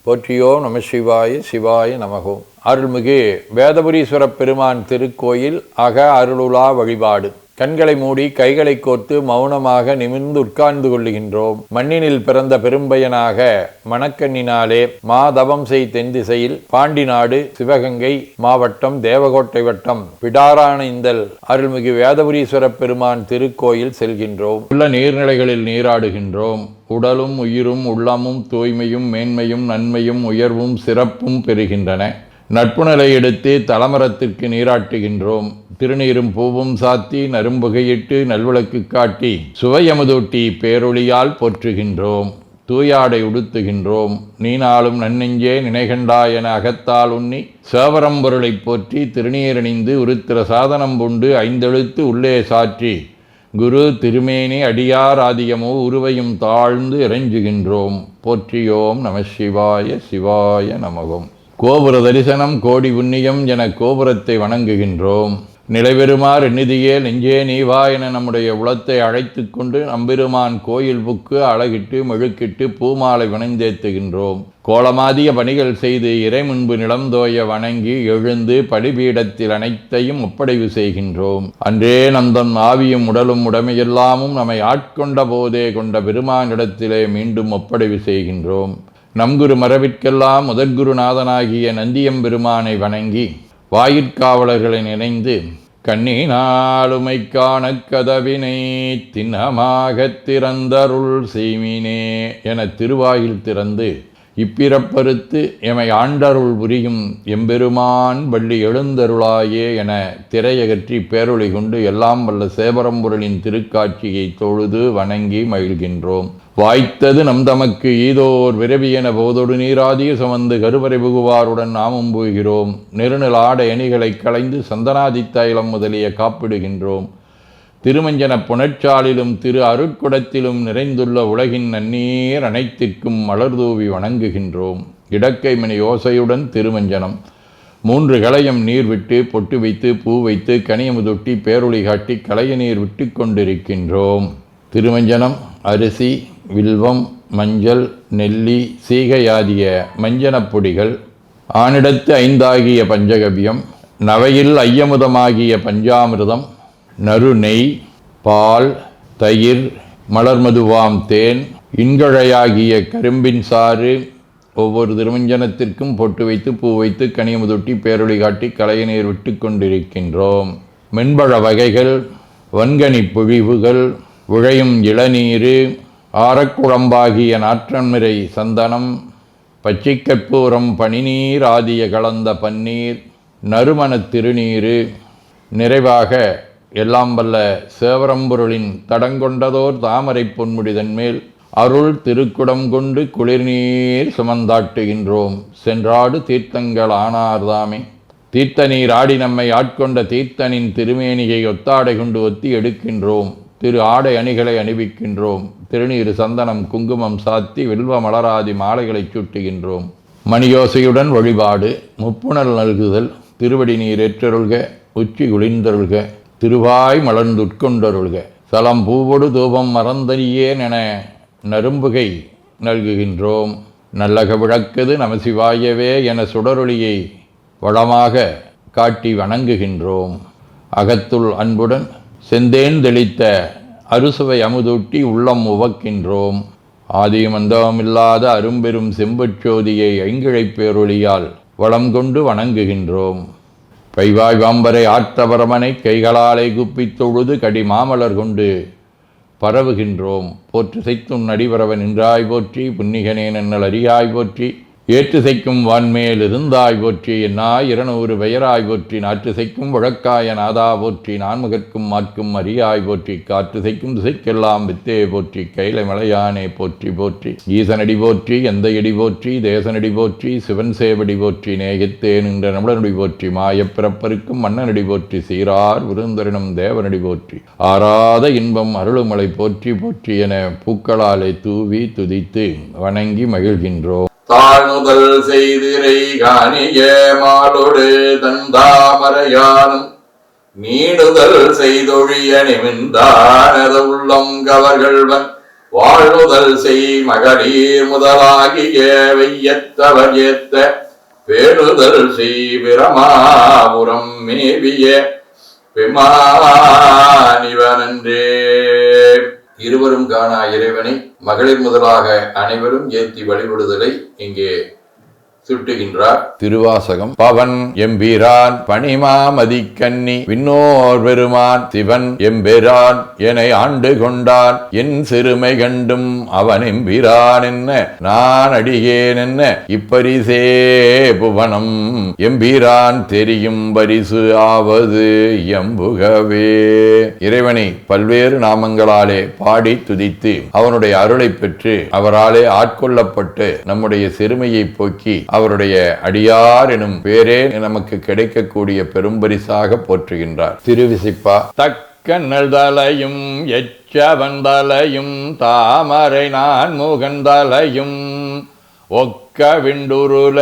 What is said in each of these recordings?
போற்றியோம் நம சிவாய சிவாய நமகோம். அருள்மிகு வேதபுரீஸ்வரப் பெருமான் திருக்கோயில் அக அருளுலா வழிபாடு. கண்களை மூடி கைகளை கோர்த்து மௌனமாக நிமிர்ந்து உட்கார்ந்து கொள்ளுகின்றோம். மண்ணினில் பிறந்த பெரும்பயனாக மணக்கண்ணினாலே மாதவம் செய் தென் திசையில் பாண்டி நாடு சிவகங்கை மாவட்டம் தேவகோட்டை வட்டம் பிடாரானைந்தல் அருள்மிகு வேதபுரீஸ்வரப் பெருமான் திருக்கோயில் செல்கின்றோம். உள்ள நீர்நிலைகளில் நீராடுகின்றோம். உடலும் உயிரும் உள்ளமும் தூய்மையும் மேன்மையும் நன்மையும் உயர்வும் சிறப்பும் பெறுகின்றன. நட்புணலை எடுத்து தலமரத்திற்கு நீராட்டுகின்றோம். திருநீரும் பூவும் சாத்தி நரும்புகையிட்டு நல்விளக்கு காட்டி சுவையமுதூட்டி பேரொளியால் போற்றுகின்றோம். தூயாடை உடுத்துகின்றோம். நீனாலும் நன்னெஞ்சே நினைகண்டாய் என அகத்தால் உண்ணி சேவரம்பொருளை போற்றி திருநீரணிந்து உருத்திர சாதனம் பூண்டு ஐந்தெழுத்து உள்ளே சாற்றி குரு திருமேனி அடியார் ஆதியமோ உருவையும் தாழ்ந்து இறைஞ்சுகின்றோம். போற்றியோம் நம சிவாய சிவாய நமகம். கோபுர தரிசனம் கோடி புண்ணியம் என கோபுரத்தை வணங்குகின்றோம். நிலைபெறுமாறு நிதியே நெஞ்சே நீவா என நம்முடைய உளத்தை அழைத்து கொண்டு நம்பெருமான் கோயில் புக்கு அழகிட்டு மெழுக்கிட்டு பூமாலை வணந்தேத்துகின்றோம். கோலமாதிய பணிகள் செய்து இறை முன்பு நிலந்தோய வணங்கி எழுந்து படிபீடத்தில் அனைத்தையும் ஒப்படைவு செய்கின்றோம். அன்றே நந்தன் ஆவியும் உடலும் உடமையெல்லாமும் நம்மை ஆட்கொண்ட போதே கொண்ட பெருமானிடத்திலே மீண்டும் ஒப்படைவு செய்கின்றோம். நம்குரு மரபிற்கெல்லாம் முதற்குருநாதனாகிய நந்தியம்பெருமானை வணங்கி வாயிற்காவலர்களை நினைந்து கண்ணினாலுமை காண கதவினை திண்ணமாகத் திறந்தருள் செய்மினே என திருவாயில் திறந்து இப்பிறப்பறுத்து எமை ஆண்டருள் புரியும் எம்பெருமான் வள்ளி எழுந்தருளாயே என திரையகற்றி பேரொளி கொண்டு எல்லாம் வல்ல சேவரம்பொருளின் திருக்காட்சியை தொழுது வணங்கி மகிழ்கின்றோம். வாய்த்தது நம் தமக்கு ஈதோர் விரவி என போதொடு நீராதிய சுமந்து கருவறை புகுவாருடன் நாமும் போகிறோம். நெருநில் ஆடை அணிகளை களைந்து சந்தனாதித்தைலம் முதலிய காப்பிடுகின்றோம். திருமஞ்சன புனச்சாலிலும் திரு அருட்குடத்திலும் நிறைந்துள்ள உலகின் நன்னீர் அனைத்திற்கும் மலர்தூவி வணங்குகின்றோம். இடக்கை மணி யோசையுடன் திருமஞ்சனம் 3 களையம் நீர் விட்டு பொட்டு வைத்து பூ வைத்து கனியமுதொட்டி பேரொளி காட்டி களைய நீர் விட்டு கொண்டிருக்கின்றோம். திருமஞ்சனம் அரிசி வில்வம் மஞ்சள் நெல்லி சீகையாதிய மஞ்சனப் பொடிகள், ஆனிடத்து 5 ஆகிய பஞ்சகவ்யம், நவையில் ஐயமுதமாகிய பஞ்சாமிர்தம், நறு நெய், பால், தயிர், மலர்மதுவாம் தேன், இன்கழையாகிய கரும்பின் சாறு, ஒவ்வொரு திருமஞ்சனத்திற்கும் பொட்டு வைத்து பூ வைத்து கனியமுதொட்டி பேரொளி காட்டி களைய நீர் விட்டு கொண்டிருக்கின்றோம். மென்பழ வகைகள், வன்கனி பொழிவுகள், விழையும் இளநீர், ஆரக்குழம்பாகிய நாற்றன்மிரை சந்தனம், பச்சை கற்பூரம், பனிநீர் ஆதிய கலந்த பன்னீர், நறுமணத் திருநீர், நிறைவாக எல்லாம் வல்ல சேவரம்பொருளின் தடங்கொண்டதோர் தாமரை பொன்முடிதன் மேல் அருள் திருக்குடம் கொண்டு குளிர்நீர் சுமந்தாட்டுகின்றோம். சென்றாடு தீர்த்தங்கள் ஆனார்தாமே. தீர்த்த நீர் ஆடி நம்மை ஆட்கொண்ட தீர்த்தனின் திருமேனியை ஒத்தாடை கொண்டு ஒத்தி எடுக்கின்றோம். திரு ஆடை அணிகளை அணிவிக்கின்றோம். திருநீர் சந்தனம் குங்குமம் சாத்தி வில்வ மலராதி மாலைகளை சூட்டுகின்றோம். மணியோசையுடன் வழிபாடு. முப்புணல் நல்குதல். திருவடி நீர் ஏற்றருள்க. உச்சி குளிர்ந்தருள்க. திருவாய் மலர்ந்துட்கொண்டருள்க. சலம் பூவொடு தூபம் மறந்தறியேன் என நரும்புகை நல்குகின்றோம். நல்லக விளக்குது நமசிவாயவே என சுடரொளியை வளமாக காட்டி வணங்குகின்றோம். அகத்துள் அன்புடன் செந்தேன் தெளித்த அறுசுவை அமுதூட்டி உள்ளம் உவக்கின்றோம். ஆதியும் அந்தமில்லாத அரும்பெரும் செம்புச்சோதியை ஐங்கிழைப் பேரொளியால் வளம் கொண்டு வணங்குகின்றோம். கைவாய் வாம்பரை ஆற்றவரமனை கைகளாலை குப்பித் தொழுது கடி மாமலர் கொண்டு பரவுகின்றோம். போற்று செய்தும் நடிபரவன் நின்றாய் போற்றி. புன்னிகனே நன்னல் அறியாய் போற்றி. ஏற்று செய்க்கும் வான்மேல் இருந்தாய் போற்றி. என்னாய் 200 பெயராய் போற்றி. நாற்று செய்க்கும் வழக்காய நாதா போற்றி. நான்முகற்கும் மாற்கும் அறியாய் போற்றி. காற்று செய்க்கும் திசைக்கெல்லாம் வித்தே போற்றி. கைலை மலையானே போற்றி போற்றி. ஈசனடி போற்றி. எந்தையடி போற்றி. தேசனடி போற்றி. சிவன் சேவடி போற்றி. நேயத்தே நின்ற நம்மளனடி போற்றி. மாயப்பிறப்பருக்கும் மன்னனடி போற்றி. சீரார் விருந்தரினும் தேவனடி போற்றி. ஆராத இன்பம் அருளுமலை போற்றி போற்றி என பூக்களாலே தூவி துதித்து வணங்கி மகிழ்கின்றோம். தாழ்முதல் செய்திரை காணிய மாலோடு தந்தாமரையானும் மீடுதல் செய்தொழிய நிமிந்தானத உள்ளம் கவர்கள்வன் வாழ்முதல் செய் மகளிர் முதலாகிய வெய்யத்தவர் ஏத்த பேணுதல் செய் பிரமாபுரம் மேவிய பெமானிவனன்றே. இருவரும் காணா இறைவனை மகளிர் முதலாக அனைவரும் ஏத்தி வழிபடுதலை இங்கே சுட்டுகின்றார். திருவாசகம். பவன் எம்பிரான் பணிமாமதி கன்னி விண்ணோர் பெருமான் சிவன் எம்பெரான் என ஆண்டு கொண்டான் என் சிறுமை கண்டும் அவன் எம்பிரான் என்ன நான் அடியேன் என்ன இப்பரிசே புவனம் எம்பிரான் தெரியும் பரிசு ஆவது எம்புகவே. இறைவனை பல்வேறு நாமங்களாலே பாடி துதித்து அவனுடைய அருளை பெற்று அவராலே ஆட்கொள்ளப்பட்டு நம்முடைய சிறுமையை போக்கி அவருடைய அடியார் எனும் பேரே நமக்கு கிடைக்கக்கூடிய பெரும்பரிசாக போற்றுகின்றார். திருவிசிப்பா. தக்கநல் தலையும் எச்சவந்தலையும் தாமரை நான் முகந்தலையும் ஒக்க விண்டுருள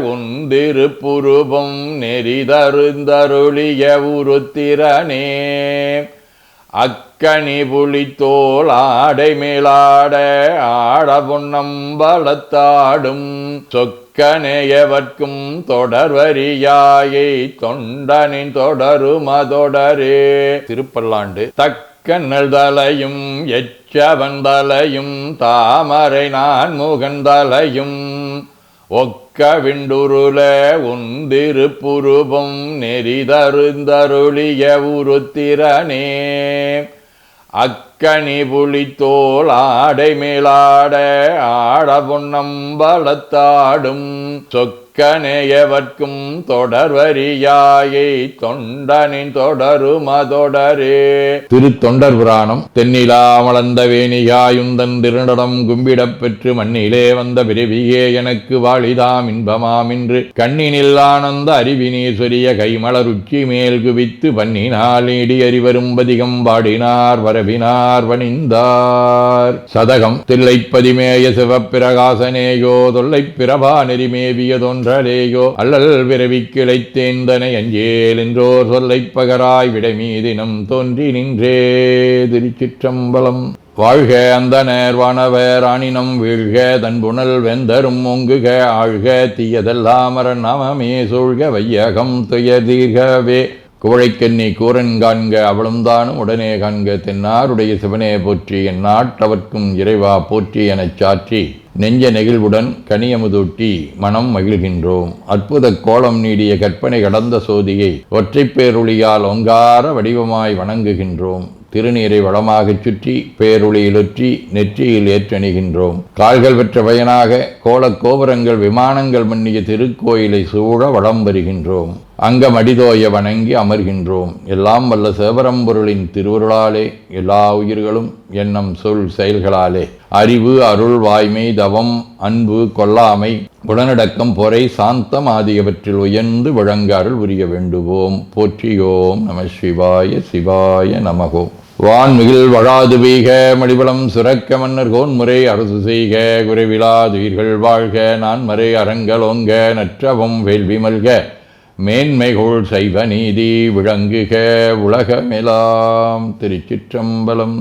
உந்திருப்புருபம் நெறிதருந்தருளிய உருத்திரனே அக்கனி புலித்தோல் ஆடை மேலாட ஆட பொன்னம்பலத்தாடும் சொக்கனேயவர்க்கும் தொடர்வரியாயை தொண்டனின் தொடருமதொடரே. திருப்பல்லாண்டு. தக்கநல் தலையும் எச்சவந்தலையும் தாமரை நான் முகந்தலையும் ஒக்க விண்டுருள உந்திருப்புருபம் நெறிதருந்தருளிய உருத்திரனே அக்கனி புலித்தோல் ஆடை மேலாட ஆட பொன்னம்பலத்தாடும் சொக்கனேயவர்க்கும் தொடர்வரியாயை தொண்டனின் தொடருமதொடரே. திருத்தொண்டர் புராணம். தென்னிலா மலர்ந்த வேணியாயுந்தன் திருநடம் கும்பிடப் பெற்று மண்ணிலே வந்த பிறவியே எனக்கு வாழிதாம் இன்பமாம் என்று கண்ணினில் ஆனந்த அறிவினீர் சொரிய கைமலர் உச்சி மேல் குவித்து பண்ணினால் நீடி அறிவரும் பதிகம் பாடினார் வரவினார் வணிந்தார். சதகம். தில்லைப்பதிமேய சிவப்பிரகாசனேயோ தொல்லை பிரபா நெறிமேவியதொன்று அல்லல் விரவி கிளைத்தேந்தனை அஞ்சேல் என்றோர் சொல்லை பகராய் விடைமீதினம் தோன்றி நின்றே. திருச்சிற்றம்பலம். வாழ்க அந்தனர் வானவர் ஆணினம் வீழ்க தன்புணல் வெந்தரும் ஒங்குக ஆழ்க தீயதெல்லாம் நாமமே சூழ்க வையகம் துயதீர்கவே. குவழைக்கண்ணி கூரன் காண்க அவளும் தானும் உடனே காண்க தென்னாருடைய சிவனே போற்றி என் நாட்டவர்க்கும் இறைவா போற்றி எனச் சாற்றி நெஞ்ச நெகிழ்வுடன் கனியமுதூட்டி மனம் மகிழ்கின்றோம். அற்புத கோலம் நீடிய கற்பனை கடந்த சோதியை ஒற்றைப் பேருளியால் ஒங்கார வடிவமாய் வணங்குகின்றோம். திருநீரை வளமாகச் சுற்றி பேருளியிலொற்றி நெற்றியில் ஏற்றணிகின்றோம். கால்கள் பெற்ற பயனாக கோலக் கோபுரங்கள் விமானங்கள் மன்னிய திருக்கோயிலை சூழ வளம் வருகின்றோம். அங்கமடிதோய வணங்கி அமர்கின்றோம். எல்லாம் வல்ல சிவபரம்பொருளின் திருவருளாலே எல்லா உயிர்களும் எண்ணம் சொல் செயல்களாலே அறிவு அருள் வாய்மை தவம் அன்பு கொல்லாமை உடனடக்கம் பொறை சாந்தம் ஆகியவற்றில் உயர்ந்து வழங்க அருள் புரிய வேண்டுவோம். போற்றியோம் நம சிவாய சிவாய நமகோ. வான்மிகில் வழாது வீக மடிபலம் சுரக்க மன்னர் கோன்முறை அரசு செய்க குறைவிலாதுயிர்கள் வாழ்க நான்மறை அறங்கலோங்க நற்றவம் வேள்வி மல்க மேன்மைகோள் சைவ நீதி விளங்குக உலகமெலாம். திருச்சிற்றம்பலம்.